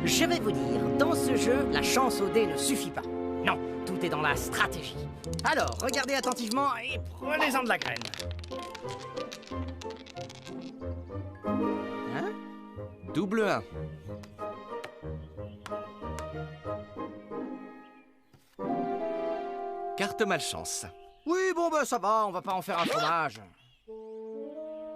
Je vais vous dire, dans ce jeu, la chance au dé ne suffit pas. Non, tout est dans la stratégie. Alors, regardez attentivement et prenez-en de la graine. Hein? Double 1. Carte malchance. Oui, bon, bah ça va, on va pas en faire un fromage.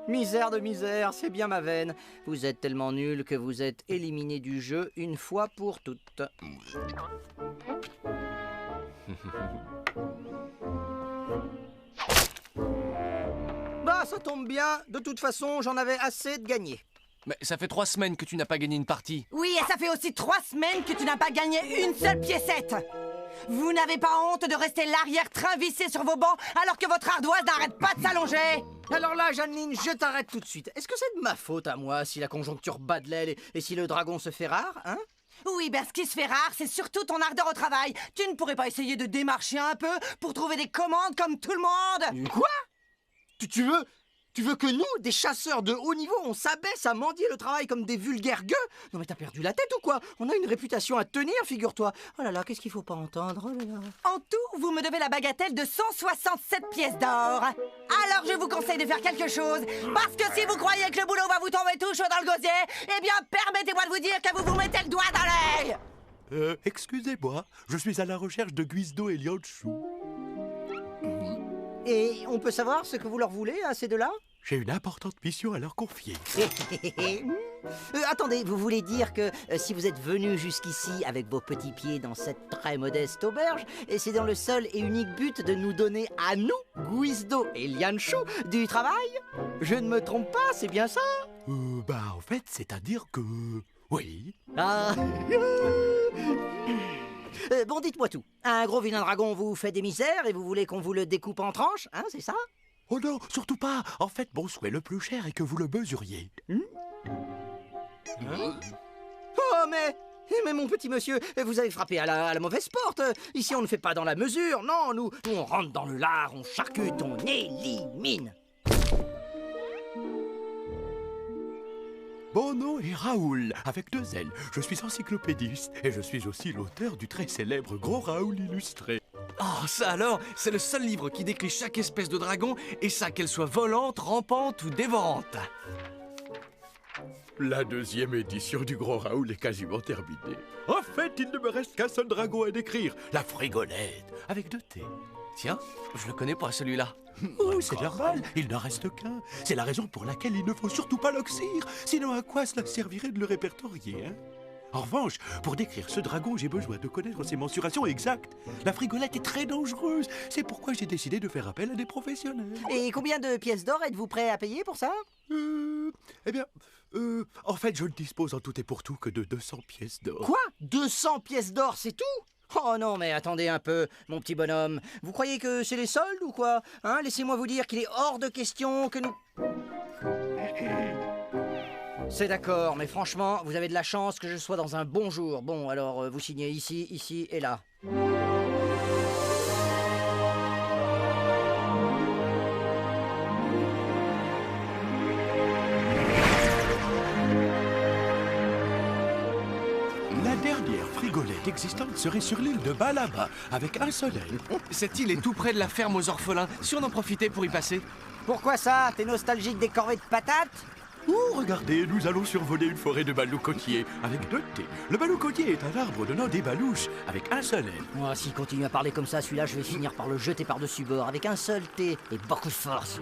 Misère de misère, c'est bien ma veine. Vous êtes tellement nuls que vous êtes éliminés du jeu une fois pour toutes. Bah, ça tombe bien. De toute façon, j'en avais assez de gagner. Mais ça fait 3 semaines que tu n'as pas gagné une partie. Oui, et ça fait aussi 3 semaines que tu n'as pas gagné une seule piécette. Vous n'avez pas honte de rester l'arrière-train vissé sur vos bancs alors que votre ardoise n'arrête pas de s'allonger? Alors là, Jeanneline, je t'arrête tout de suite. Est-ce que c'est de ma faute à moi si la conjoncture bat de l'aile et si le dragon se fait rare, hein? Oui, ben ce qui se fait rare, c'est surtout ton ardeur au travail. Tu ne pourrais pas essayer de démarcher un peu pour trouver des commandes comme tout le monde? Quoi? Tu veux que nous, des chasseurs de haut niveau, on s'abaisse à mendier le travail comme des vulgaires gueux? Non mais t'as perdu la tête ou quoi? On a une réputation à tenir, figure-toi. Oh là là, qu'est-ce qu'il faut pas entendre? Oh là là. En tout, vous me devez la bagatelle de 167 pièces d'or. Alors je vous conseille de faire quelque chose, parce que si vous croyez que le boulot va vous tomber tout chaud dans le gosier, eh bien permettez-moi de vous dire que vous vous mettez le doigt dans l'œil. Excusez-moi, je suis à la recherche de Guizdo et Lianchou. Et on peut savoir ce que vous leur voulez à ces deux-là? J'ai une importante mission à leur confier. Attendez, vous voulez dire que si vous êtes venu jusqu'ici avec vos petits pieds dans cette très modeste auberge, et c'est dans le seul et unique but de nous donner à nous, Guizdo et Lianchou, du travail? Je ne me trompe pas, c'est bien ça? En fait, c'est-à-dire que... Oui. Ah. Bon, dites-moi tout. Un gros vilain dragon vous fait des misères et vous voulez qu'on vous le découpe en tranches, hein, c'est ça? Oh non, surtout pas. En fait, mon souhait le plus cher est que vous le mesuriez. Oh, mais mon petit monsieur, vous avez frappé à la mauvaise porte. Ici, on ne fait pas dans la mesure. Non, nous on rentre dans le lard, on charcute, on élimine. Mon nom est Raoul, avec 2 L. Je suis encyclopédiste et je suis aussi l'auteur du très célèbre Gros Raoul illustré. Oh, ça alors, c'est le seul livre qui décrit chaque espèce de dragon, et ça qu'elle soit volante, rampante ou dévorante. La 2e édition du Gros Raoul est quasiment terminée. En fait, il ne me reste qu'un seul dragon à décrire, la frigolette, avec 2 T. Tiens, je le connais pas celui-là. Oh, c'est normal, il n'en reste qu'un. C'est la raison pour laquelle il ne faut surtout pas l'oxyre. Sinon, à quoi cela servirait de le répertorier, hein? En revanche, pour décrire ce dragon, j'ai besoin de connaître ses mensurations exactes. La frigolette est très dangereuse. C'est pourquoi j'ai décidé de faire appel à des professionnels. Et combien de pièces d'or êtes-vous prêt à payer pour ça? En fait, je ne dispose en tout et pour tout que de 200 pièces d'or. Quoi? 200 pièces d'or, c'est tout? Oh non, mais attendez un peu, mon petit bonhomme. Vous croyez que c'est les soldes ou quoi? Hein? Laissez-moi vous dire qu'il est hors de question que nous... C'est d'accord, mais franchement, vous avez de la chance que je sois dans un bon jour. Bon, alors, vous signez ici, ici et là. La dernière frigolette existante serait sur l'île de Balaba, avec un seul aile. Cette île est tout près de la ferme aux orphelins, si on en profitait pour y passer. Pourquoi ça? T'es nostalgique des corvées de patates? Oh, regardez, nous allons survoler une forêt de baloucotiers, avec 2 T. Le baloucotier est un arbre donnant des balouches, avec un seul aile. Moi, s'il continue à parler comme ça, celui-là, je vais finir par le jeter par-dessus bord, avec un seul T et beaucoup de force.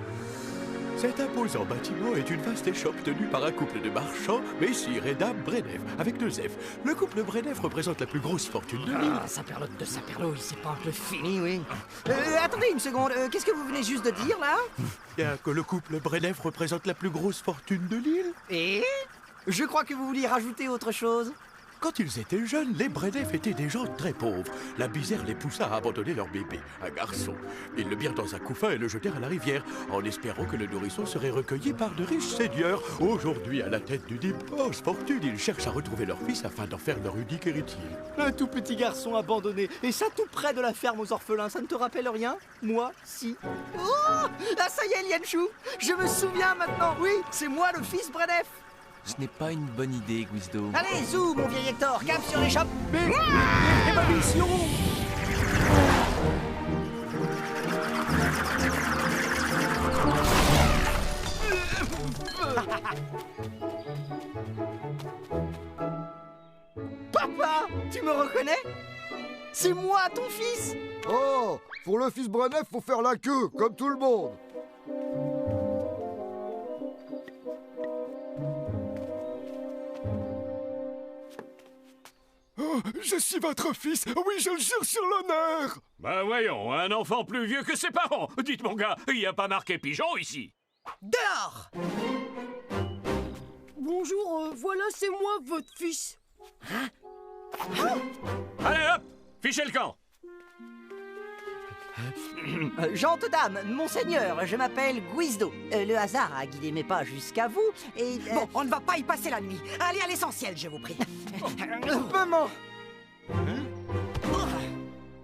Cet imposant bâtiment est une vaste échoppe tenue par un couple de marchands, messire et dame Brenef, avec 2 F. Le couple Brenef représente la plus grosse fortune de l'île. Ah, saperlotte de saperlo, c'est pas un peu fini, oui. Attendez une seconde, qu'est-ce que vous venez juste de dire, là? Bien que le couple Brenef représente la plus grosse fortune de l'île. Et? Je crois que vous vouliez rajouter autre chose. Quand ils étaient jeunes, les Brenef étaient des gens très pauvres. La misère les poussa à abandonner leur bébé, un garçon. Ils le mirent dans un couffin et le jetèrent à la rivière, en espérant que le nourrisson serait recueilli par de riches seigneurs. Aujourd'hui, à la tête d'une immense fortune, ils cherchent à retrouver leur fils afin d'en faire leur unique héritier. Un tout petit garçon abandonné, et ça tout près de la ferme aux orphelins, ça ne te rappelle rien? Moi, si. Oh! Ah, ça y est, Lianchou, je me souviens maintenant, oui, c'est moi le fils Brenef. Ce n'est pas une bonne idée, Guizdo. Allez, zou, mon vieil Hector, cap sur les chopes. Mais ma mission! Papa, tu me reconnais? C'est moi, ton fils. Oh, pour le fils Brenef, faut faire la queue, comme tout le monde. Oh, je suis votre fils, oui, je le jure sur l'honneur! Bah voyons, un enfant plus vieux que ses parents. Dites mon gars, il n'y a pas marqué pigeon ici. Dehors! Bonjour, voilà, c'est moi, votre fils. Allez hop, fichez le camp. Gente dame, monseigneur, je m'appelle Guizdo. Le hasard a guidé mes pas jusqu'à vous et... Bon, on ne va pas y passer la nuit. Allez à l'essentiel, je vous prie. Maman.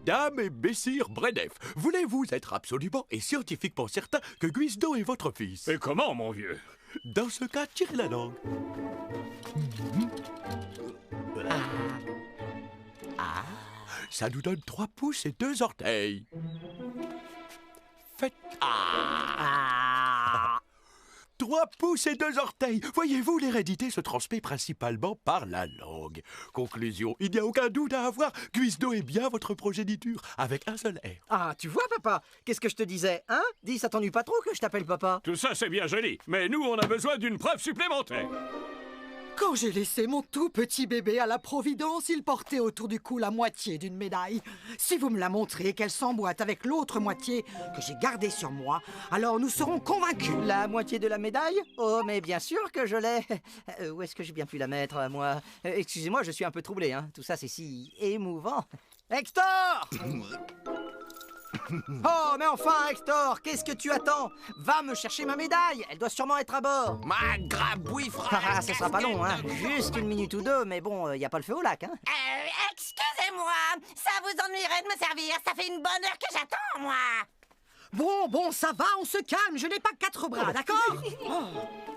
Dame et messire Brenef, voulez-vous être absolument et scientifiquement certain que Guizdo est votre fils? Et comment, mon vieux? Dans ce cas, tirez la langue. Ça nous donne 3 pouces et 2 orteils. Faites... 3 pouces et 2 orteils. Voyez-vous, l'hérédité se transmet principalement par la langue. Conclusion, il n'y a aucun doute à avoir. Guizdo est bien votre progéniture, avec un seul R. Ah, tu vois, papa? Qu'est-ce que je te disais, hein? Dis, ça t'ennuie pas trop que je t'appelle papa? Tout ça, c'est bien joli, mais nous, on a besoin d'une preuve supplémentaire. Quand j'ai laissé mon tout petit bébé à la Providence, il portait autour du cou la moitié d'une médaille. Si vous me la montrez et qu'elle s'emboîte avec l'autre moitié que j'ai gardée sur moi, alors nous serons convaincus. La moitié de la médaille? Oh, mais bien sûr que je l'ai. Où est-ce que j'ai bien pu la mettre, moi? Excusez-moi, je suis un peu troublé, hein. Tout ça, c'est si émouvant. Hector! Oh, mais enfin, Hector, qu'est-ce que tu attends? Va me chercher ma médaille, elle doit sûrement être à bord. Ma grabouille-fra. Ah, ce sera pas long, hein. Juste 1 minute ou 2, mais bon, y a pas le feu au lac, hein. Excusez-moi, ça vous ennuierait de me servir? Ça fait une bonne heure que j'attends, moi. Bon, ça va, on se calme, je n'ai pas 4 bras, d'accord?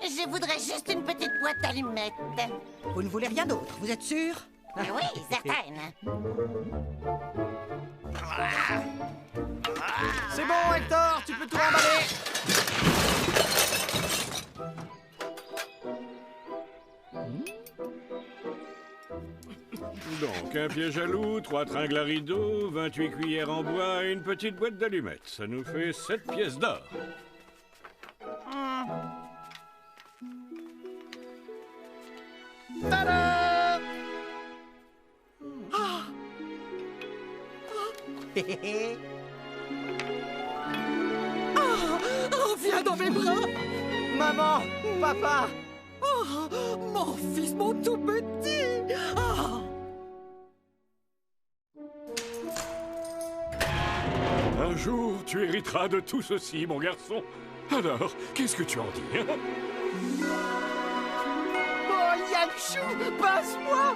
Je voudrais juste une petite boîte d'allumettes. Vous ne voulez rien d'autre, vous êtes sûr? Oui, certaine. C'est bon, Hector, tu peux tout remballer. Donc, un piège à loup, 3 tringles à rideau, 28 cuillères en bois et une petite boîte d'allumettes. Ça nous fait 7 pièces d'or. Tada! Viens dans mes bras. Maman, papa. Mon fils, mon tout petit. Un jour, tu hériteras de tout ceci, mon garçon. Alors, qu'est-ce que tu en dis, hein? Oh, Yanchou, passe-moi.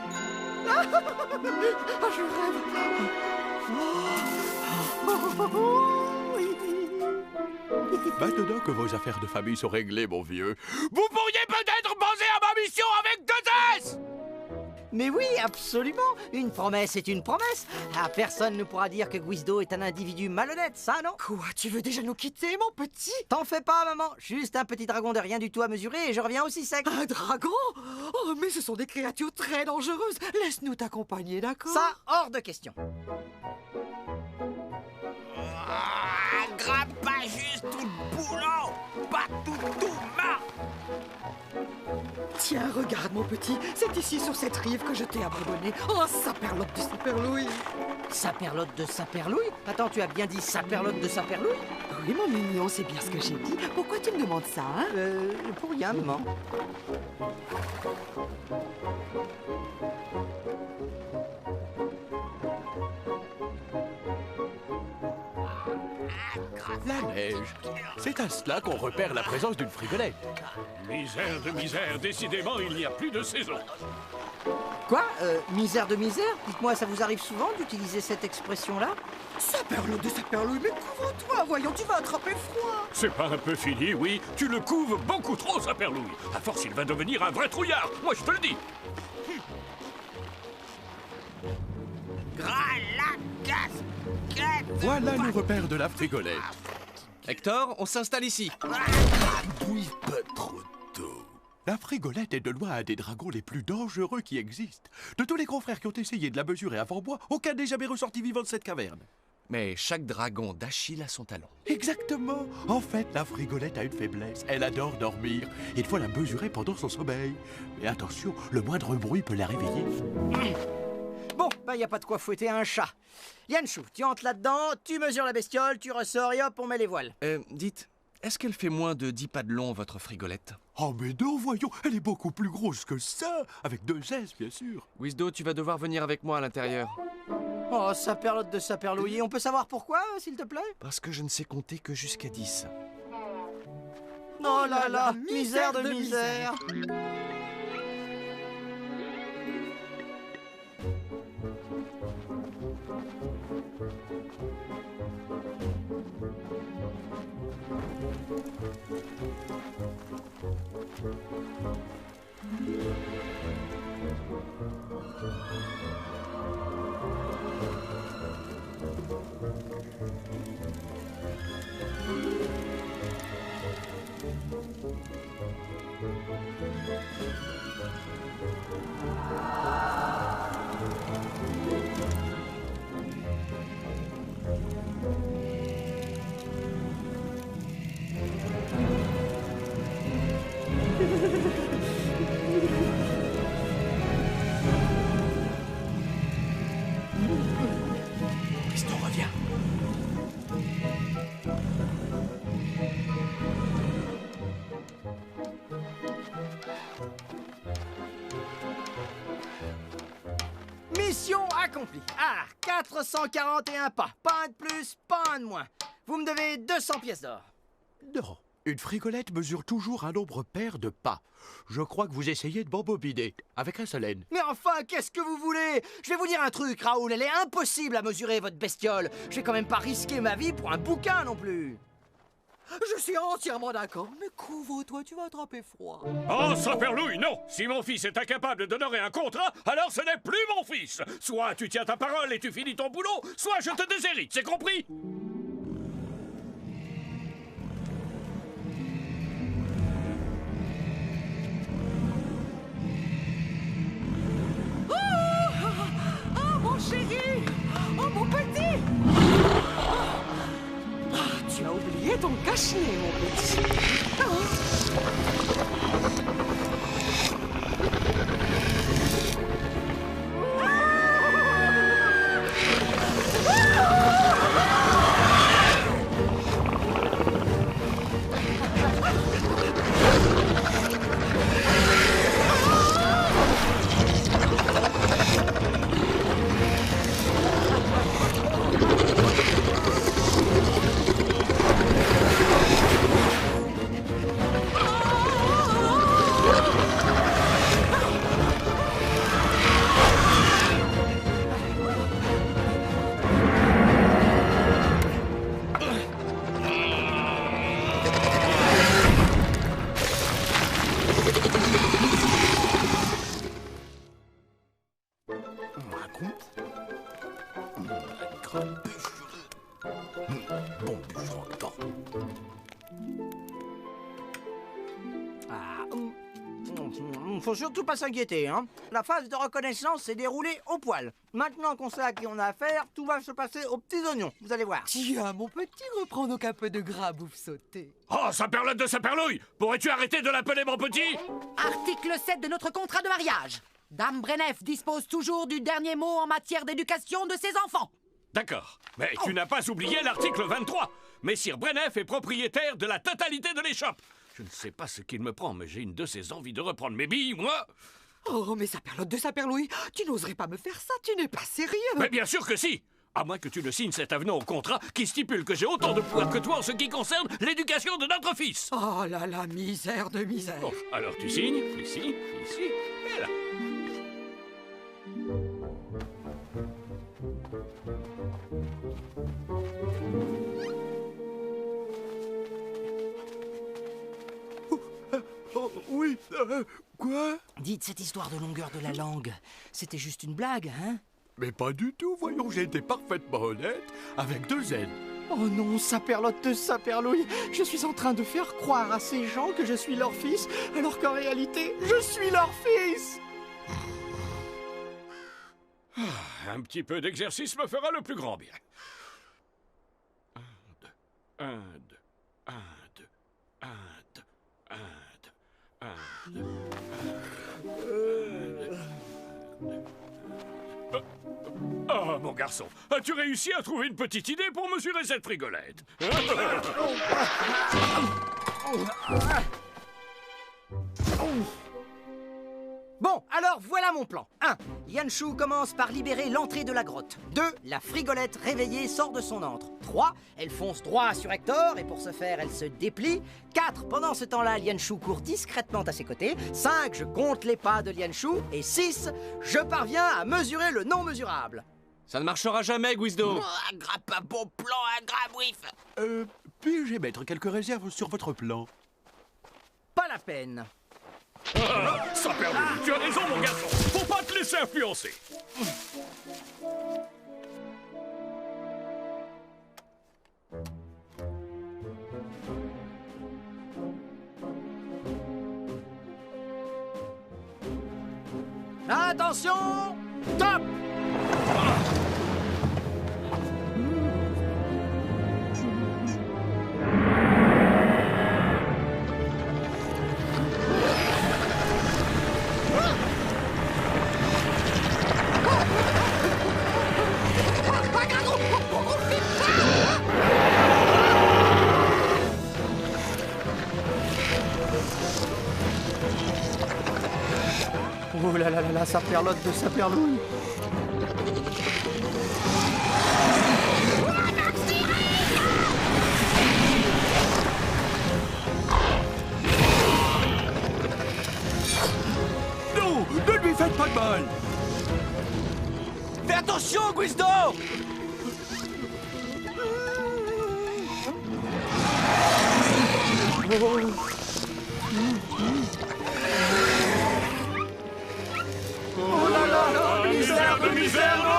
Je rêve. Maintenant que vos affaires de famille sont réglées, mon vieux, vous pourriez peut-être penser à ma mission avec 2 S! Mais oui, absolument. Une promesse est une promesse. Ah, personne ne pourra dire que Guizdo est un individu malhonnête, ça, non? Quoi, tu veux déjà nous quitter, mon petit? T'en fais pas, maman. Juste un petit dragon de rien du tout à mesurer et je reviens aussi sec. Un dragon? Oh, mais ce sont des créatures très dangereuses. Laisse-nous t'accompagner, d'accord? Ça, hors de question. Grappe pas juste tout le boulot, pas tout marre. Tiens, regarde, mon petit. C'est ici, sur cette rive, que je t'ai abandonné. Oh, saperlotte de Saperlouille. Saperlotte de Saperlouille? Attends, tu as bien dit Saperlotte de Saperlouille? Oui, mon mignon, c'est bien ce que j'ai dit. Pourquoi tu me demandes ça, hein? Pour rien, maman. La neige. C'est à cela qu'on repère la présence d'une frigolette. Misère de misère, décidément, il n'y a plus de saison. Quoi misère de misère? Dites-moi, ça vous arrive souvent d'utiliser cette expression-là? Saperlot de Saperlot, mais couvre-toi, voyons, tu vas attraper froid. C'est pas un peu fini, oui? Tu le couves beaucoup trop, Saperlouille. À force, il va devenir un vrai trouillard. Moi, je te le dis. Voilà le repère de la frigolette. Hector, on s'installe ici. Oui, pas trop tôt. La frigolette est de loin un des dragons les plus dangereux qui existent. De tous les confrères qui ont essayé de la mesurer avant moi, aucun n'est jamais ressorti vivant de cette caverne. Mais chaque dragon d'Achille a son talon. Exactement. En fait, la frigolette a une faiblesse. Elle adore dormir. Il faut la mesurer pendant son sommeil. Mais attention, le moindre bruit peut la réveiller. Bon, ben y a pas de quoi fouetter un chat. Yanchou, tu entres là-dedans, tu mesures la bestiole, tu ressors et hop, on met les voiles. Dites, est-ce qu'elle fait moins de 10 pas de long, votre frigolette? Oh mais non, voyons, elle est beaucoup plus grosse que ça. Avec 2 S, bien sûr. Guisdo, tu vas devoir venir avec moi à l'intérieur. Oh, saperlotte de saperlouille, on peut savoir pourquoi, s'il te plaît? Parce que je ne sais compter que jusqu'à 10. Oh là là, misère de misère. Guisdo, reviens. Mission accomplie. Ah, 441 pas. Pas un de plus, pas un de moins. Vous me devez 200 pièces d'or. Non, une frigolette mesure toujours un nombre pair de pas. Je crois que vous essayez de m'embobiner, avec un seul N. Mais enfin, qu'est-ce que vous voulez? Je vais vous dire un truc, Raoul, elle est impossible à mesurer, votre bestiole. Je vais quand même pas risquer ma vie pour un bouquin non plus. Je suis entièrement d'accord, mais couvre-toi, tu vas attraper froid. Oh, Saperlouille, non! Si mon fils est incapable d'honorer un contrat, alors ce n'est plus mon fils! Soit tu tiens ta parole et tu finis ton boulot, soit je te déshérite, c'est compris? Oh, mon chéri! Oh, mon petit! Ah, tu as oublié ton cache-nez, mon petit. Faut surtout pas s'inquiéter, hein. La phase de reconnaissance s'est déroulée au poil. Maintenant qu'on sait à qui on a affaire, tout va se passer aux petits oignons, vous allez voir. Tiens, mon petit, reprends donc un peu de gras, bouffe sauté. Oh, Saperlotte de Saperlouille! Pourrais-tu arrêter de l'appeler mon petit? Article 7 de notre contrat de mariage. Dame Brenef dispose toujours du dernier mot en matière d'éducation de ses enfants. D'accord, mais tu n'as pas oublié l'article 23. Messire Brenef est propriétaire de la totalité de l'échoppe. Je ne sais pas ce qu'il me prend, mais j'ai une de ces envies de reprendre mes billes, moi. Oh, mais Saperlotte de Saperlouille, tu n'oserais pas me faire ça, tu n'es pas sérieux. Mais bien sûr que si. À moins que tu ne signes cet avenant au contrat qui stipule que j'ai autant de pouvoir que toi en ce qui concerne l'éducation de notre fils. Oh là là, misère de misère. Bon, alors tu signes, ici, et là. Oh, oui, quoi? Dites, cette histoire de longueur de la langue, c'était juste une blague, hein? Mais pas du tout, voyons, j'ai été parfaitement honnête, avec 2 N. Oh non, saperlotte de saperlouille, je suis en train de faire croire à ces gens que je suis leur fils, alors qu'en réalité, je suis leur fils. Un petit peu d'exercice me fera le plus grand bien. 1, 2, 1, 2, 1, 2, 1, 2, 1, 2, 1, 2, 1, 2. Ah, mon garçon, as-tu réussi à trouver une petite idée pour mesurer cette frigolette? Bon, alors voilà mon plan. 1. Lianshu commence par libérer l'entrée de la grotte. 2. La frigolette réveillée sort de son antre. 3. Elle fonce droit sur Hector et pour ce faire, elle se déplie. 4. Pendant ce temps-là, Lianshu court discrètement à ses côtés. 5. Je compte les pas de Lianshu. Et 6. Je parviens à mesurer le non mesurable. Ça ne marchera jamais, Guizdo. Un grappin bon plan, un grabouif. Puis-je émettre quelques réserves sur votre plan? Pas la peine. Ça perdu. Tu as raison, mon garçon. Faut pas te laisser influencer. Attention! Top! Oh là là là là, saperlotte de saperlouille. Non, ne lui faites pas de mal. Fais attention, Guizdo. Oh là là là, Misère de misère, non!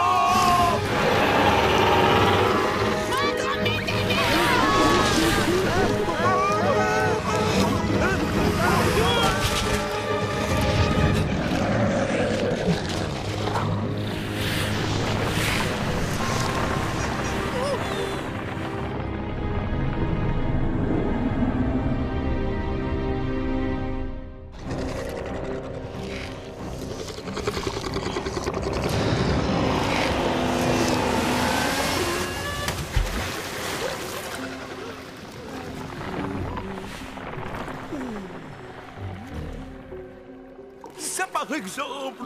Ça, par exemple,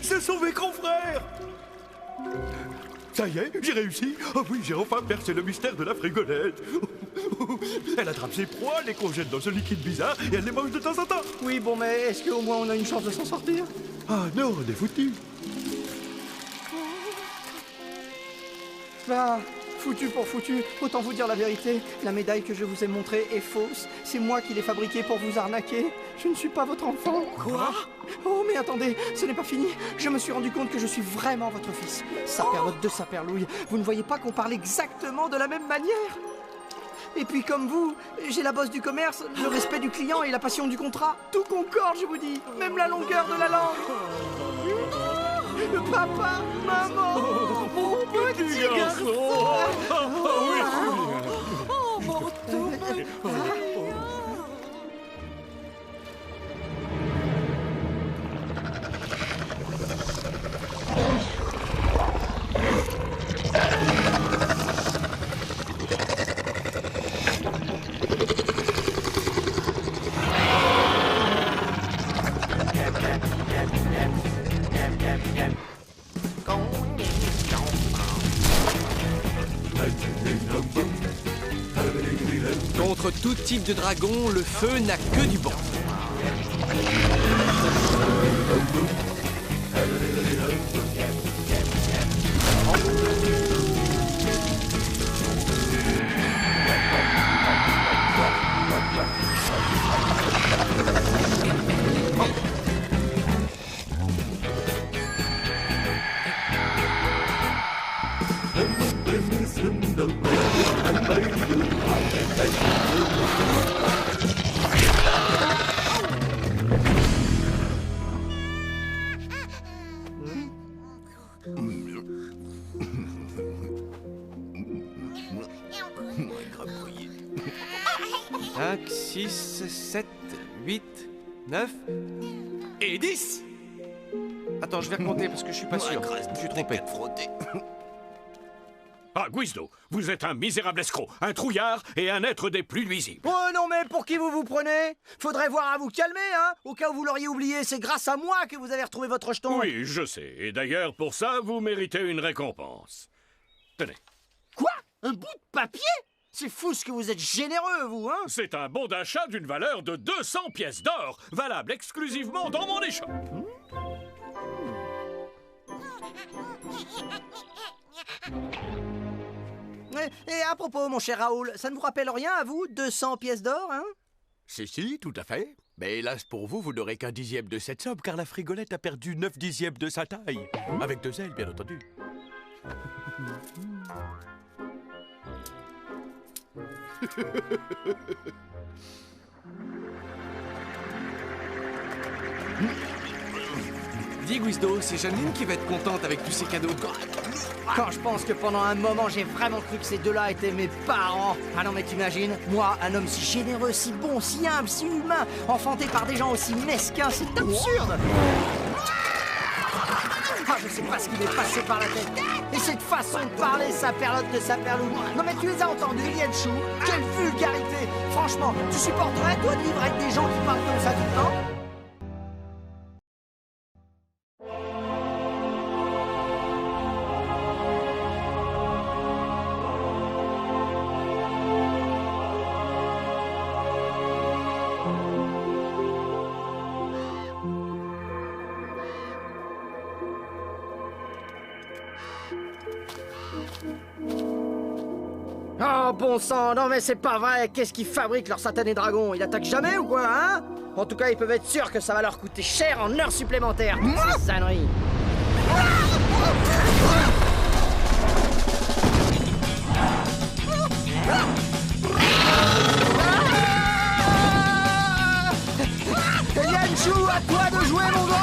ce sont mes confrères. Ça y est, j'ai réussi. Oh oui, j'ai enfin percé le mystère de la frigolette. Elle attrape ses proies, les congèle dans ce liquide bizarre et elle les mange de temps en temps. Oui, bon, mais est-ce qu'au moins on a une chance de s'en sortir? Ah non, on est foutus. Bah, foutu pour foutu, autant vous dire la vérité. La médaille que je vous ai montrée est fausse. C'est moi qui l'ai fabriquée pour vous arnaquer. Je ne suis pas votre enfant. Quoi? Oh, mais attendez, ce n'est pas fini. Je me suis rendu compte que je suis vraiment votre fils. Saperlotte de saperlouille, vous ne voyez pas qu'on parle exactement de la même manière? Et puis comme vous, j'ai la bosse du commerce, le respect du client et la passion du contrat. Tout concorde, je vous dis. Même la longueur de la langue. Papa, maman, mon petit garçon. Oh, mon tout bébé. Quand tout type de dragon, le feu n'a que du bon. Cinq, 6, 7, 8, 9 et 10. Attends, je vais recompter parce que je suis pas sûr. Je suis trompé. Ah, Guizdo, vous êtes un misérable escroc, un trouillard et un être des plus nuisibles. Oh non, mais pour qui vous vous prenez? Faudrait voir à vous calmer, hein. Au cas où vous l'auriez oublié, c'est grâce à moi que vous avez retrouvé votre jeton. Oui, je sais. Et d'ailleurs, pour ça, vous méritez une récompense. Tenez. Quoi? Un bout de papier? C'est fou ce que vous êtes généreux, vous, hein. C'est un bon d'achat d'une valeur de 200 pièces d'or, valable exclusivement dans mon échoppe. Et à propos, mon cher Raoul, ça ne vous rappelle rien à vous, 200 pièces d'or, hein? Si, tout à fait. Mais hélas pour vous, vous n'aurez qu'un dixième de cette somme, car la frigolette a perdu 9 dixièmes de sa taille. Avec 2 ailes, bien entendu. Dis Guizdo, c'est Janine qui va être contente avec tous ces cadeaux. Quand je pense que pendant un moment, j'ai vraiment cru que ces deux-là étaient mes parents. Ah non, mais t'imagines, moi, un homme si généreux, si bon, si humble, si humain, enfanté par des gens aussi mesquins, c'est absurde. Ah, je sais pas ce qui m'est passé par la tête. Et cette façon de parler, saperlotte de saperlou. Non mais tu les as entendus, Lianchou? Quelle vulgarité! Franchement, tu supporterais, toi, de vivre avec des gens qui parlent comme ça tout le temps? Oh bon sang, non mais c'est pas vrai. Qu'est-ce qu'ils fabriquent leurs satanés dragons? Ils attaquent jamais ou quoi, hein? En tout cas, ils peuvent être sûrs que ça va leur coûter cher en heures supplémentaires. Ces âneries. Lianchou, à toi de jouer, mon grand!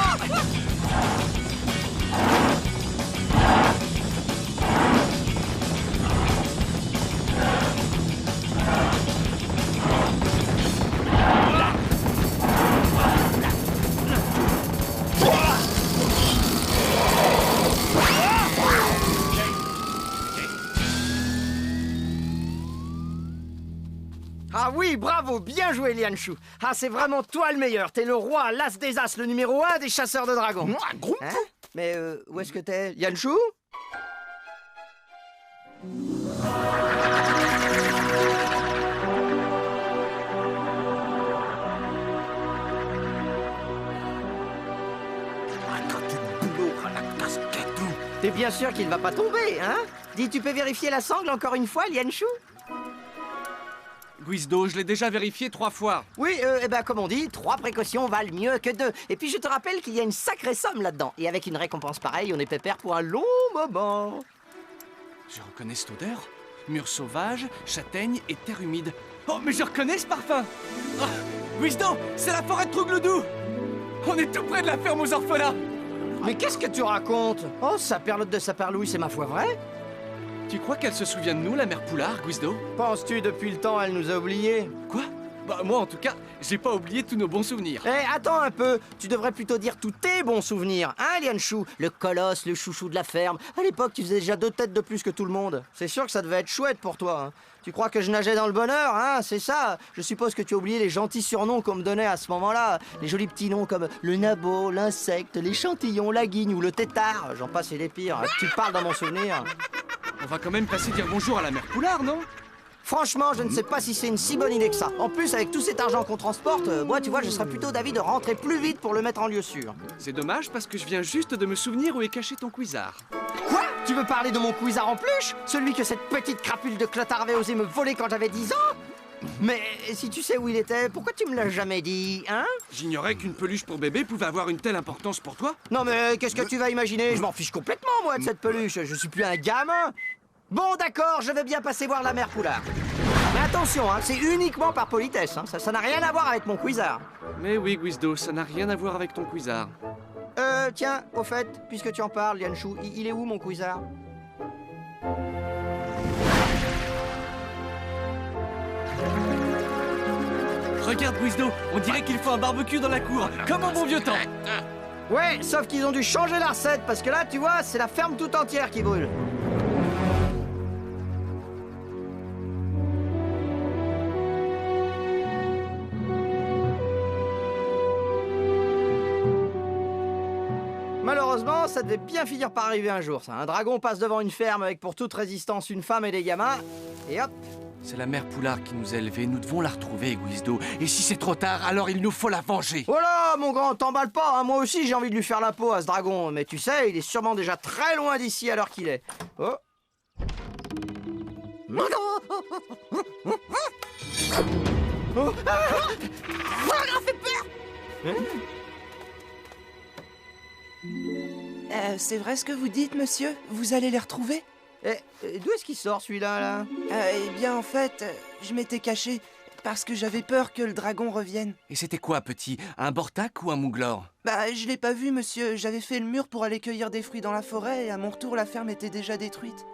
Ah oui, bravo, bien joué, Lianchou. Ah, c'est vraiment toi le meilleur. T'es le roi, l'as des as, le numéro 1 des chasseurs de dragons. Hein? Mais où est-ce que t'es, Lianchou? T'es bien sûr qu'il va pas tomber, hein? Dis, tu peux vérifier la sangle encore une fois, Lianchou? Guizdo, je l'ai déjà vérifié 3 fois. Oui, eh ben, comme on dit, 3 précautions valent mieux que 2. Et puis je te rappelle qu'il y a une sacrée somme là-dedans. Et avec une récompense pareille, on est pépère pour un long moment. Je reconnais cette odeur. Murs sauvages, châtaignes et terre humide. Oh, mais je reconnais ce parfum. Oh, Guizdo, c'est la forêt de Trougloudou. On est tout près de la ferme aux orphelins. Mais qu'est-ce que tu racontes? Oh, saperlotte de saperlouille, c'est ma foi vrai? Tu crois qu'elle se souvient de nous, la mère Poulard, Guizdo? Penses-tu, depuis le temps, elle nous a oubliés? Quoi? Bah, moi, en tout cas, j'ai pas oublié tous nos bons souvenirs. Eh, attends un peu. Tu devrais plutôt dire tous tes bons souvenirs. Hein, Lianchou? Le colosse, le chouchou de la ferme. À l'époque, tu faisais déjà 2 têtes de plus que tout le monde. C'est sûr que ça devait être chouette pour toi, hein. Tu crois que je nageais dans le bonheur, hein? C'est ça. Je suppose que tu as oublié les gentils surnoms qu'on me donnait à ce moment-là. Les jolis petits noms comme le nabot, l'insecte, l'échantillon, la guigne ou le tétard. J'en passe et les pires. Tu parles dans mon souvenir. On va quand même passer dire bonjour à la mère Poulard, non? Franchement, je ne sais pas si c'est une si bonne idée que ça. En plus, avec tout cet argent qu'on transporte, moi, tu vois, je serais plutôt d'avis de rentrer plus vite pour le mettre en lieu sûr. C'est dommage parce que je viens juste de me souvenir où est caché ton cuisard. Quoi? Tu veux parler de mon cuisard en peluche? Celui que cette petite crapule de clotard avait osé me voler quand j'avais 10 ans? Mais si tu sais où il était, pourquoi tu me l'as jamais dit, hein? J'ignorais qu'une peluche pour bébé pouvait avoir une telle importance pour toi. Non mais qu'est-ce que tu vas imaginer? Je m'en fiche complètement, moi, de cette peluche. Je suis plus un gamin. Bon, d'accord, je vais bien passer voir la mère Poulard. Mais attention, hein, c'est uniquement par politesse. Hein. Ça n'a rien à voir avec mon cuisard. Mais oui, Guizdo, ça n'a rien à voir avec ton cuisard. Tiens, au fait, puisque tu en parles, Lianchou, il est où, mon cuisard? Regarde, Guizdo, on dirait qu'il faut un barbecue dans la cour, comme au bon vieux temps. Ouais, sauf qu'ils ont dû changer la recette, parce que là, tu vois, c'est la ferme tout entière qui brûle. Malheureusement, ça devait bien finir par arriver un jour, ça. Un dragon passe devant une ferme avec pour toute résistance une femme et des gamins, et hop. C'est la mère Poulard qui nous a élevés, nous devons la retrouver, Guizdo. Et si c'est trop tard, alors il nous faut la venger. Oh là, mon grand, t'emballe pas, hein. Moi aussi j'ai envie de lui faire la peau à ce dragon, mais tu sais, il est sûrement déjà très loin d'ici à l'heure qu'il est. Oh. Oh. fait peur. C'est vrai ce que vous dites, monsieur? Vous allez les retrouver? D'où est-ce qu'il sort celui-là, là? Eh bien, en fait, je m'étais caché parce que j'avais peur que le dragon revienne. Et c'était quoi, petit? Un Bortak ou un Mouglor? Bah, je l'ai pas vu, monsieur. J'avais fait le mur pour aller cueillir des fruits dans la forêt et à mon retour, la ferme était déjà détruite.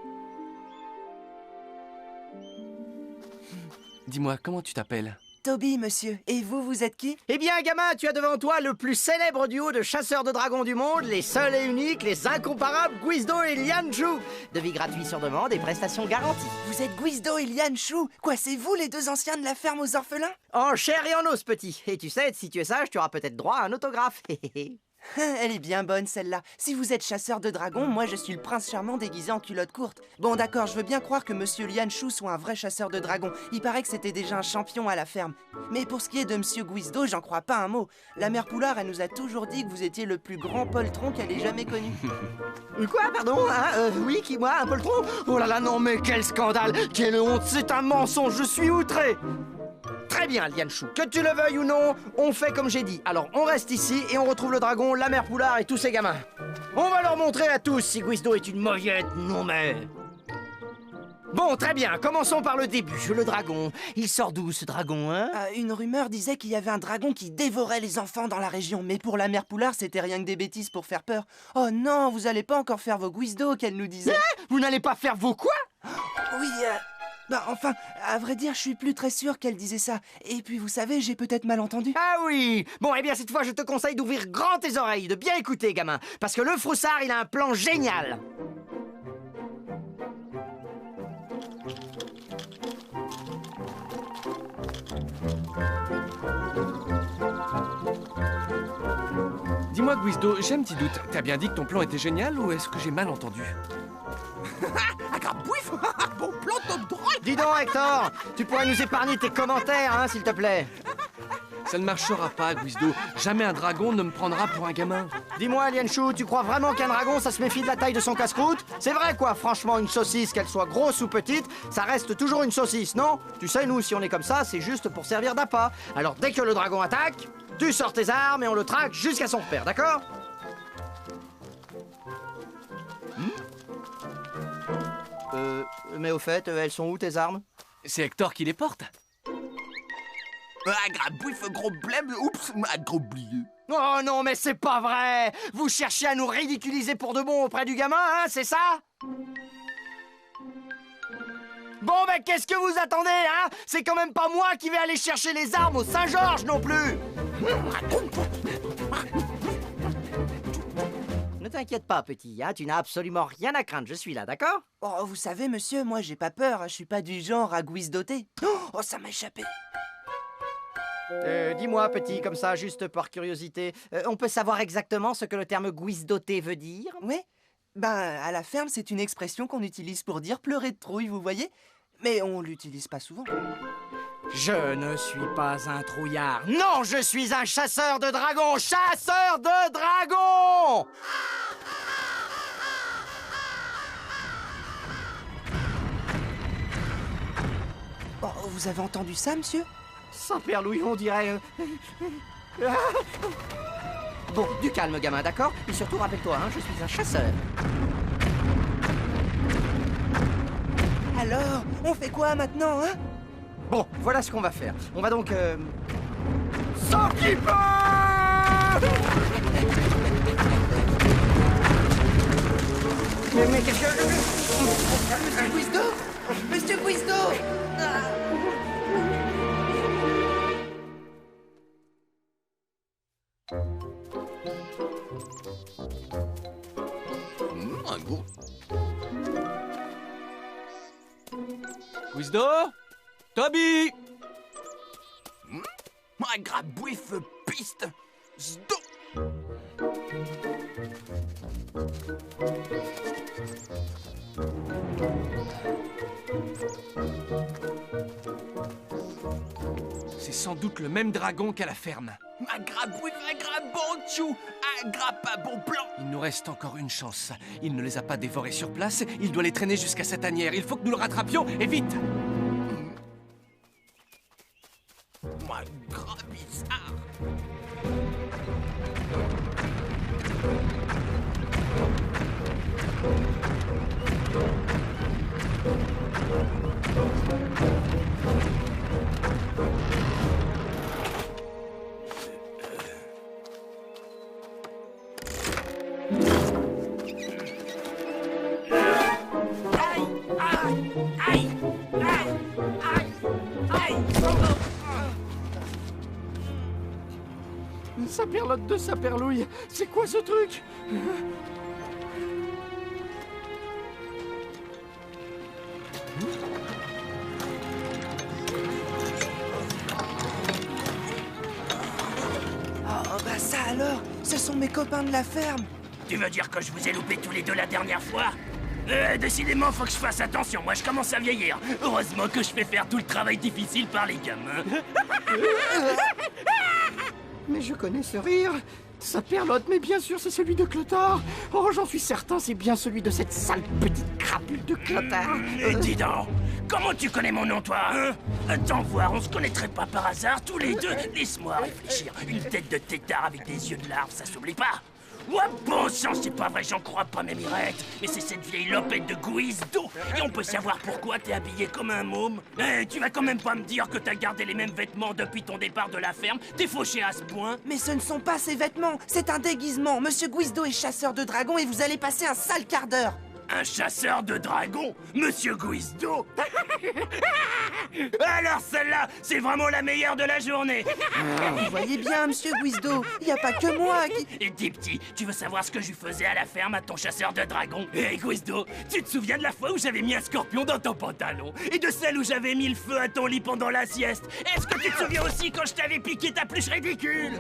Dis-moi, comment tu t'appelles? Toby, monsieur. Et vous, vous êtes qui? Eh bien, gamin, tu as devant toi le plus célèbre duo de chasseurs de dragons du monde, les seuls et uniques, les incomparables Guizdo et Lianchou. Devis gratuit sur demande et prestations garanties. Vous êtes Guizdo et Lianchou? Quoi, c'est vous les deux anciens de la ferme aux orphelins? En chair et en os, petit. Et tu sais, si tu es sage, tu auras peut-être droit à un autographe. Elle est bien bonne, celle-là. Si vous êtes chasseur de dragons, moi je suis le prince charmant déguisé en culotte courte. Bon, d'accord, je veux bien croire que monsieur Lianchou soit un vrai chasseur de dragons. Il paraît que c'était déjà un champion à la ferme. Mais pour ce qui est de monsieur Guizdo, j'en crois pas un mot. La mère Poulard, elle nous a toujours dit que vous étiez le plus grand poltron qu'elle ait jamais connu. Quoi, pardon, hein? Oui, qui, moi, un poltron? Oh là là, non, mais quel scandale! Quelle honte, c'est un mensonge, je suis outré! Très bien, Lianchou. Que tu le veuilles ou non, on fait comme j'ai dit. Alors, on reste ici et on retrouve le dragon, la mère Poulard et tous ses gamins. On va leur montrer à tous si Guizdo est une mauviette, non mais... Bon, très bien, commençons par le début. Le dragon, il sort d'où, ce dragon, hein? Une rumeur disait qu'il y avait un dragon qui dévorait les enfants dans la région. Mais pour la mère Poulard, c'était rien que des bêtises pour faire peur. Oh non, vous allez pas encore faire vos Guizdo qu'elle nous disait. Vous n'allez pas faire vos quoi? Oui, bah enfin, à vrai dire, je suis plus très sûr qu'elle disait ça. Et puis, vous savez, j'ai peut-être mal entendu. Ah oui! Bon, eh bien, cette fois, je te conseille d'ouvrir grand tes oreilles, de bien écouter, gamin. Parce que le froussard, il a un plan génial. Dis-moi, Guizdo, j'ai un petit doute. T'as bien dit que ton plan était génial ou est-ce que j'ai mal entendu? Bon plan, top droit. Dis donc, Hector, tu pourrais nous épargner tes commentaires, hein, s'il te plaît. Ça ne marchera pas, Guizdo. Jamais un dragon ne me prendra pour un gamin. Dis-moi, Lianchou, tu crois vraiment qu'un dragon, ça se méfie de la taille de son casse-croûte? C'est vrai, quoi, franchement, une saucisse, qu'elle soit grosse ou petite, ça reste toujours une saucisse, non? Tu sais, nous, si on est comme ça, c'est juste pour servir d'appât. Alors, dès que le dragon attaque, tu sors tes armes et on le traque jusqu'à son repère, d'accord? Mais au fait, elles sont où, tes armes? C'est Hector qui les porte. Grabouif, gros blême, oups, gros oublié. Oh non, mais c'est pas vrai! Vous cherchez à nous ridiculiser pour de bon auprès du gamin, hein, c'est ça? Bon, ben qu'est-ce que vous attendez, hein? C'est quand même pas moi qui vais aller chercher les armes au Saint-Georges non plus! Ne t'inquiète pas, petit, hein, tu n'as absolument rien à craindre, je suis là, d'accord? Oh, vous savez, monsieur, moi j'ai pas peur, je suis pas du genre à guizdoter. Oh, ça m'a échappé. Dis-moi, petit, comme ça, juste par curiosité, on peut savoir exactement ce que le terme guizdoter veut dire? Oui, ben, à la ferme, c'est une expression qu'on utilise pour dire pleurer de trouille, vous voyez? Mais on l'utilise pas souvent. Je ne suis pas un trouillard. Non, je suis un chasseur de dragons. Chasseur de dragons! Oh, vous avez entendu ça, monsieur? Saint-Père Louis, on dirait... Bon, du calme, gamin, d'accord? Et surtout, rappelle-toi, hein, je suis un chasseur. Alors, on fait quoi maintenant, hein? Bon, voilà ce qu'on va faire. On va donc... S'occuper! Mais qu'est-ce que... Monsieur Guizdo! Monsieur Guizdo! Un goût. Guizdo? Toby! Un grabouif piste. Zdo. C'est sans doute le même dragon qu'à la ferme. Un grabouif, un grabonchou, un grappin bon plan. Il nous reste encore une chance. Il ne les a pas dévorés sur place, il doit les traîner jusqu'à sa tanière. Il faut que nous le rattrapions, et vite! Un grabizarre. Saperlotte de Saperlouille, c'est quoi ce truc? Oh, bah ça alors, ce sont mes copains de la ferme. Tu veux dire que je vous ai loupé tous les deux la dernière fois? Décidément, faut que je fasse attention, moi je commence à vieillir. Heureusement que je fais faire tout le travail difficile par les gamins. Mais je connais ce rire. Saperlotte, mais bien sûr, c'est celui de Clotard. Oh, j'en suis certain, c'est bien celui de cette sale petite crapule de Clotard. Dis donc, comment tu connais mon nom, toi, hein? Attends voir, on se connaîtrait pas par hasard, tous les deux? Laisse-moi réfléchir. Une tête de tétard avec des yeux de larve, ça s'oublie pas? Ouais, bon sang, c'est pas vrai, j'en crois pas mes mirettes. Mais c'est cette vieille lopette de Guizdo. Et on peut savoir pourquoi t'es habillé comme un môme? Tu vas quand même pas me dire que t'as gardé les mêmes vêtements depuis ton départ de la ferme? T'es fauché à ce point? Mais ce ne sont pas ces vêtements, c'est un déguisement. Monsieur Guizdo est chasseur de dragons et vous allez passer un sale quart d'heure. Un chasseur de dragons? Monsieur Guizdo? Alors celle-là, c'est vraiment la meilleure de la journée. Vous voyez bien, monsieur Guizdo, il n'y a pas que moi qui... Et dis petit, tu veux savoir ce que je faisais à la ferme à ton chasseur de dragons? Hé Guizdo, tu te souviens de la fois où j'avais mis un scorpion dans ton pantalon? Et de celle où j'avais mis le feu à ton lit pendant la sieste? Est-ce que tu te souviens aussi quand je t'avais piqué ta peluche ridicule?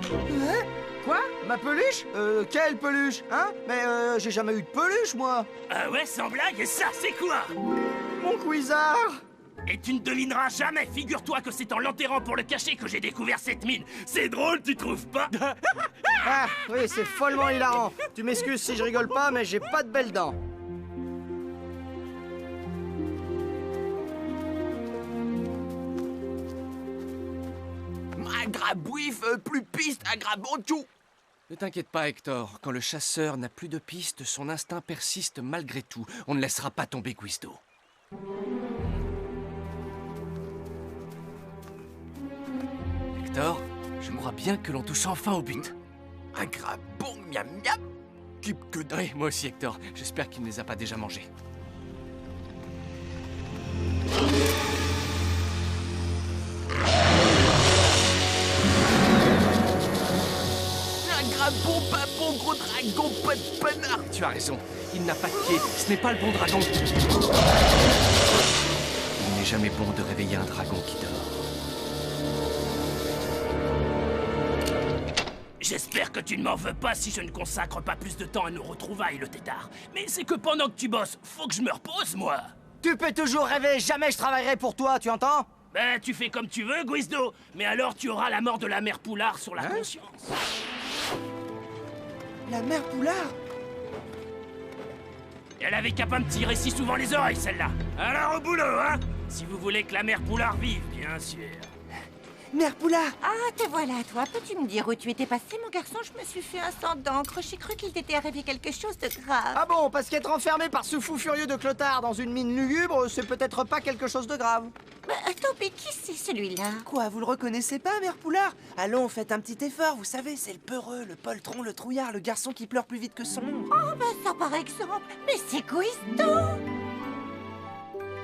Quoi? Ma peluche? Quelle peluche? Hein? Mais j'ai jamais eu de peluche, moi. Ah ouais, sans blague, et ça, c'est quoi? Mon Quizard! Et tu ne devineras jamais, figure-toi que c'est en l'enterrant pour le cacher que j'ai découvert cette mine. C'est drôle, tu trouves pas? Ah, oui, c'est follement hilarant. Tu m'excuses si je rigole pas, mais j'ai pas de belles dents. Un grabouif, plus piste, un grabonchou. Ne t'inquiète pas, Hector. Quand le chasseur n'a plus de piste, son instinct persiste malgré tout. On ne laissera pas tomber Guizdo. Hector, je crois bien que l'on touche enfin au but. Un grabon, miam miam. Que oui, moi aussi, Hector. J'espère qu'il ne les a pas déjà mangés. Un grabon, pas bon gros dragon, pas de peinard. Tu as raison. Il n'a pas de pied. Ce n'est pas le bon dragon. Il n'est jamais bon de réveiller un dragon qui dort. J'espère que tu ne m'en veux pas si je ne consacre pas plus de temps à nos retrouvailles, le tétard. Mais c'est que pendant que tu bosses, faut que je me repose, moi. Tu peux toujours rêver, jamais je travaillerai pour toi, tu entends? Ben, tu fais comme tu veux, Guizdo. Mais alors, tu auras la mort de la mère Poulard sur la conscience. La mère Poulard? Elle avait qu'à pas me tirer si souvent les oreilles, celle-là. Alors, au boulot, hein? Si vous voulez que la mère Poulard vive, bien sûr. Mère Poulard! Ah, te voilà, toi. Peux-tu me dire où tu étais passé, mon garçon? Je me suis fait un sang d'encre. J'ai cru qu'il t'était arrivé quelque chose de grave. Ah bon, parce qu'être enfermé par ce fou furieux de Clothard dans une mine lugubre, c'est peut-être pas quelque chose de grave. Attends, mais qui c'est celui-là? Quoi, vous le reconnaissez pas, Mère Poulard? Allons, faites un petit effort, vous savez, c'est le peureux, le poltron, le trouillard, le garçon qui pleure plus vite que son ombre. Oh, ben ça par exemple. Mais c'est Guizdo!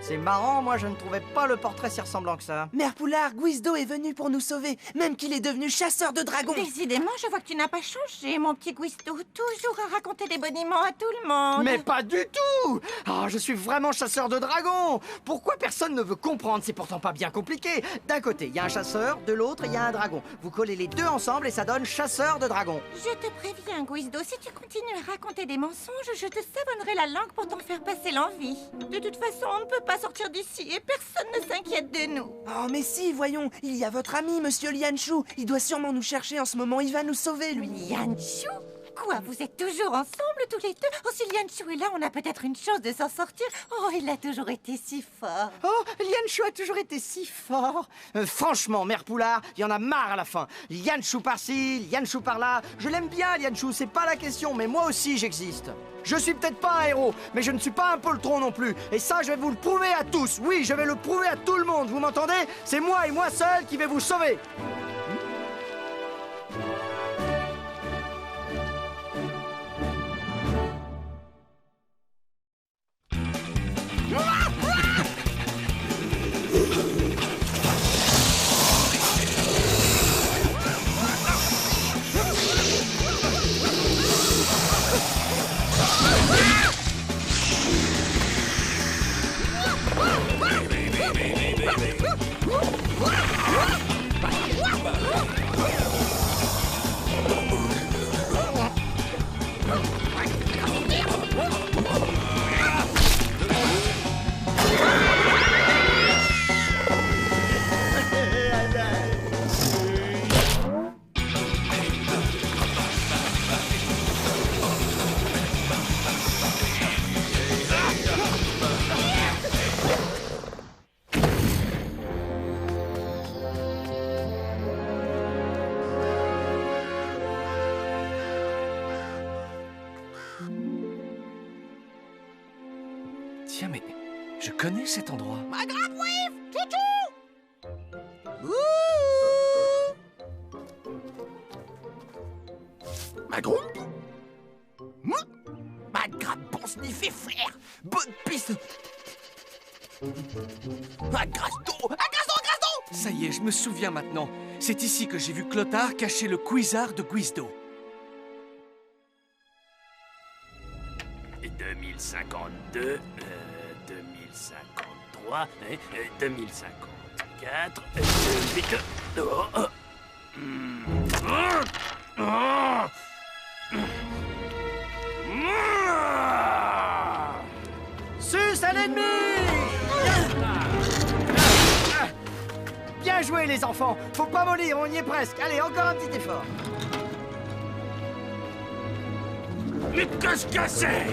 C'est marrant, moi je ne trouvais pas le portrait si ressemblant que ça. Mère Poulard, Guizdo est venu pour nous sauver, même qu'il est devenu chasseur de dragons. Décidément, je vois que tu n'as pas changé, mon petit Guizdo. Toujours à raconter des boniments à tout le monde. Mais pas du tout! Ah, je suis vraiment chasseur de dragons! Pourquoi personne ne veut comprendre? C'est pourtant pas bien compliqué. D'un côté, il y a un chasseur, de l'autre, il y a un dragon. Vous collez les deux ensemble et ça donne chasseur de dragons. Je te préviens, Guizdo, si tu continues à raconter des mensonges, je te savonnerai la langue pour t'en faire passer l'envie. De toute façon, on ne peut pas sortir d'ici et personne ne s'inquiète de nous. Oh, mais si, voyons, il y a votre ami, Monsieur Lianshu. Il doit sûrement nous chercher en ce moment, il va nous sauver, lui. Lianshu? Quoi, vous êtes toujours ensemble tous les deux? Oh, si Lianshu est là, on a peut-être une chance de s'en sortir. Oh, il a toujours été si fort. Oh, Lianshu a toujours été si fort. Franchement, Mère Poulard, il y en a marre à la fin. Lianshu par-ci, Lianshu par-là. Je l'aime bien, Lianshu, c'est pas la question, mais moi aussi j'existe. Je suis peut-être pas un héros, mais je ne suis pas un poltron non plus. Et ça, je vais vous le prouver à tous. Oui, je vais le prouver à tout le monde, vous m'entendez? C'est moi et moi seul qui vais vous sauver. Tiens, mais je connais cet endroit. Ma grande wave, Chouchou! Ma grande... Ma grande bon sniffer, frère. Bonne piste. Un Grasdo. Ça y est, je me souviens maintenant. C'est ici que j'ai vu Clothard cacher le cuisard de Guizdo. 2052, 2053, 2054, 2008... Sus à l'ennemi! Bien joué les enfants. Faut pas mollir, on y est presque. Allez, encore un petit effort. Mais qu'est-ce que c'est?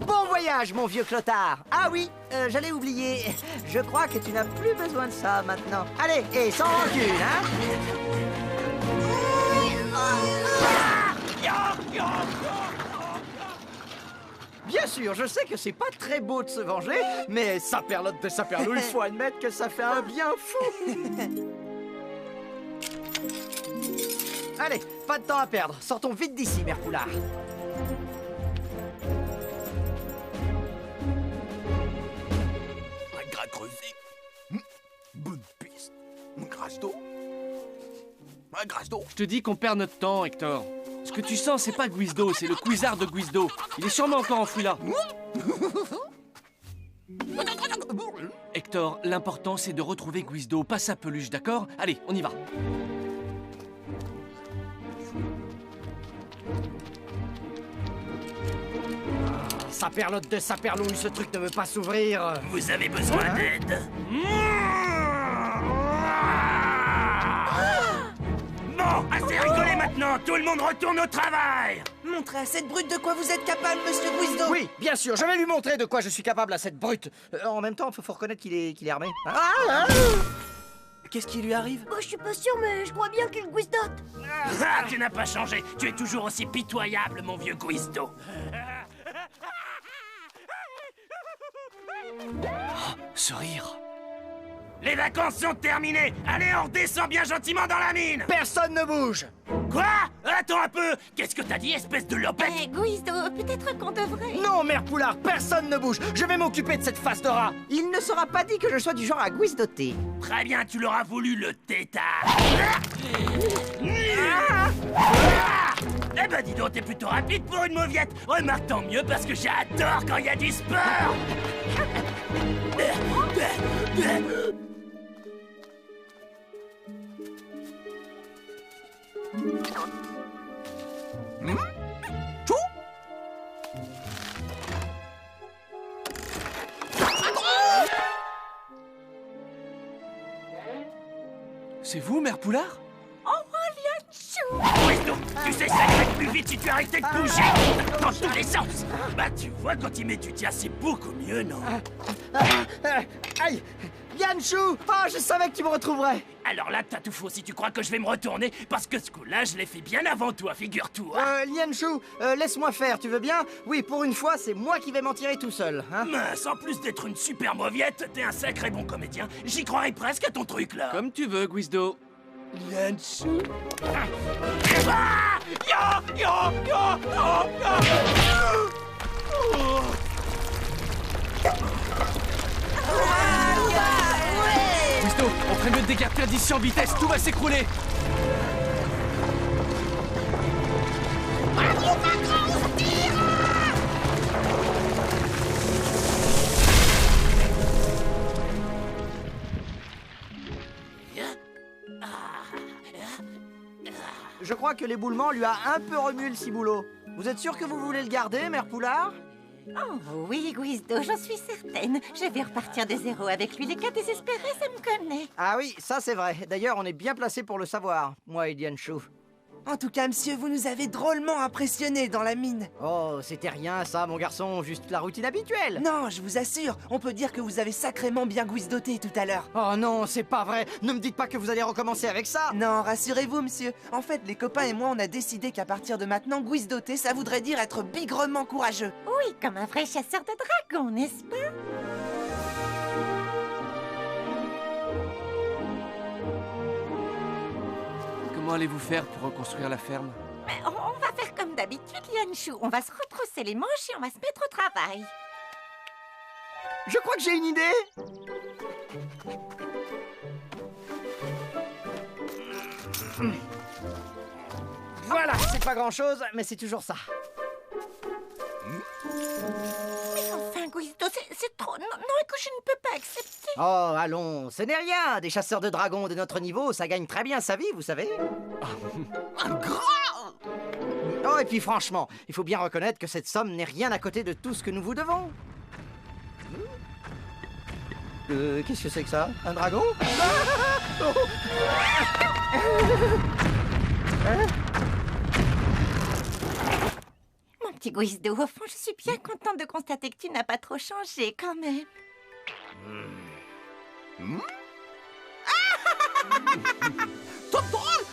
Bon voyage, mon vieux Clothard. Ah oui, j'allais oublier. Je crois que tu n'as plus besoin de ça maintenant. Allez, et sans rancune, hein? Bien sûr, je sais que c'est pas très beau de se venger, mais saperlotte de saperlouille, il faut admettre que ça fait un bien fou. Allez, pas de temps à perdre. Sortons vite d'ici, Mère Poulard. Un gras creusé. Bonne piste. Un Grasdo. Un Grasdo. Je te dis qu'on perd notre temps, Hector. Ce que tu sens, c'est pas Guizdo, c'est le cuisard de Guizdo. Il est sûrement encore enfoui là. Hector, l'important c'est de retrouver Guizdo, pas sa peluche, d'accord? Allez, on y va. Saperlotte de saperlouille, ce truc ne veut pas s'ouvrir. Vous avez besoin d'aide? Bon, assez rigolé maintenant. Tout le monde retourne au travail. Montrez à cette brute de quoi vous êtes capable, monsieur Guizdo. Oui, bien sûr, je vais lui montrer de quoi je suis capable à cette brute. En même temps, faut reconnaître qu'il est armé. Qu'est-ce qui lui arrive? Bon, je suis pas sûr, mais je crois bien qu'il guizdote. Ah, tu n'as pas changé. Tu es toujours aussi pitoyable, mon vieux Guizdo. Ce rire. Les vacances sont terminées. Allez, on redescend bien gentiment dans la mine. Personne ne bouge. Quoi? Attends un peu. Qu'est-ce que t'as dit, espèce de lopette? Guizdo, peut-être qu'on devrait... Non, mère Poulard, personne ne bouge. Je vais m'occuper de cette face de rat. Il ne sera pas dit que je sois du genre à guizdoter. Très bien, tu l'auras voulu, le tétard. Eh ben dis donc, t'es plutôt rapide pour une mauviette. Remarque, tant mieux, parce que j'adore quand il y a du sport. C'est vous, Mère Poulard? Oh, Lian Chou! Guizdo, tu sais, ça irait plus vite si tu arrêtais de bouger dans tous les sens. Bah, tu vois, quand il met du tien, c'est beaucoup mieux, non? Aïe! Lian Chou! Oh, je savais que tu me retrouverais. Alors là, t'as tout faux si tu crois que je vais me retourner, parce que ce coup-là, je l'ai fait bien avant toi, figure-toi. Lian Chou, laisse-moi faire, tu veux bien? Oui, pour une fois, c'est moi qui vais m'en tirer tout seul, hein? Mince, en plus d'être une super mauviette, t'es un sacré bon comédien. J'y croirais presque à ton truc, là. Comme tu veux, Guizdo. Lian Chou. Ah! Yo, yo, yo, yo, yo. Guizdo, on ferait mieux de déguerpir d'ici en vitesse, tout va s'écrouler. Je crois que l'éboulement lui a un peu remué le ciboulot. Vous êtes sûr que vous voulez le garder, Mère Poulard? Oh oui, Guizdo, j'en suis certaine. Je vais repartir de zéro avec lui. Les cas désespérés, ça me connaît. Ah oui, ça c'est vrai. D'ailleurs, on est bien placé pour le savoir, moi et Lian Chou. En tout cas, monsieur, vous nous avez drôlement impressionnés dans la mine. Oh, c'était rien ça, mon garçon, juste la routine habituelle. Non, je vous assure, on peut dire que vous avez sacrément bien guizdoté tout à l'heure. Oh non, c'est pas vrai. Ne me dites pas que vous allez recommencer avec ça. Non, rassurez-vous, monsieur. En fait, les copains et moi, on a décidé qu'à partir de maintenant, guizdoter, ça voudrait dire être bigrement courageux. Oui, comme un vrai chasseur de dragons, n'est-ce pas? Comment allez-vous faire pour reconstruire la ferme? Mais on va faire comme d'habitude, Lian Chou. On va se retrousser les manches et on va se mettre au travail. Je crois que j'ai une idée. Voilà, c'est pas grand-chose, mais c'est toujours ça. Mais enfin, Guizdo, c'est trop... Non, écoute, je ne peux pas accepter. Oh, allons, ce n'est rien. Des chasseurs de dragons de notre niveau, ça gagne très bien sa vie, vous savez. Un grand. Oh, et puis franchement, il faut bien reconnaître que cette somme n'est rien à côté de tout ce que nous vous devons. Qu'est-ce que c'est que ça? Un dragon? Mon petit Guizdo, au fond, je suis bien contente de constater que tu n'as pas trop changé, quand même. Trop drôle.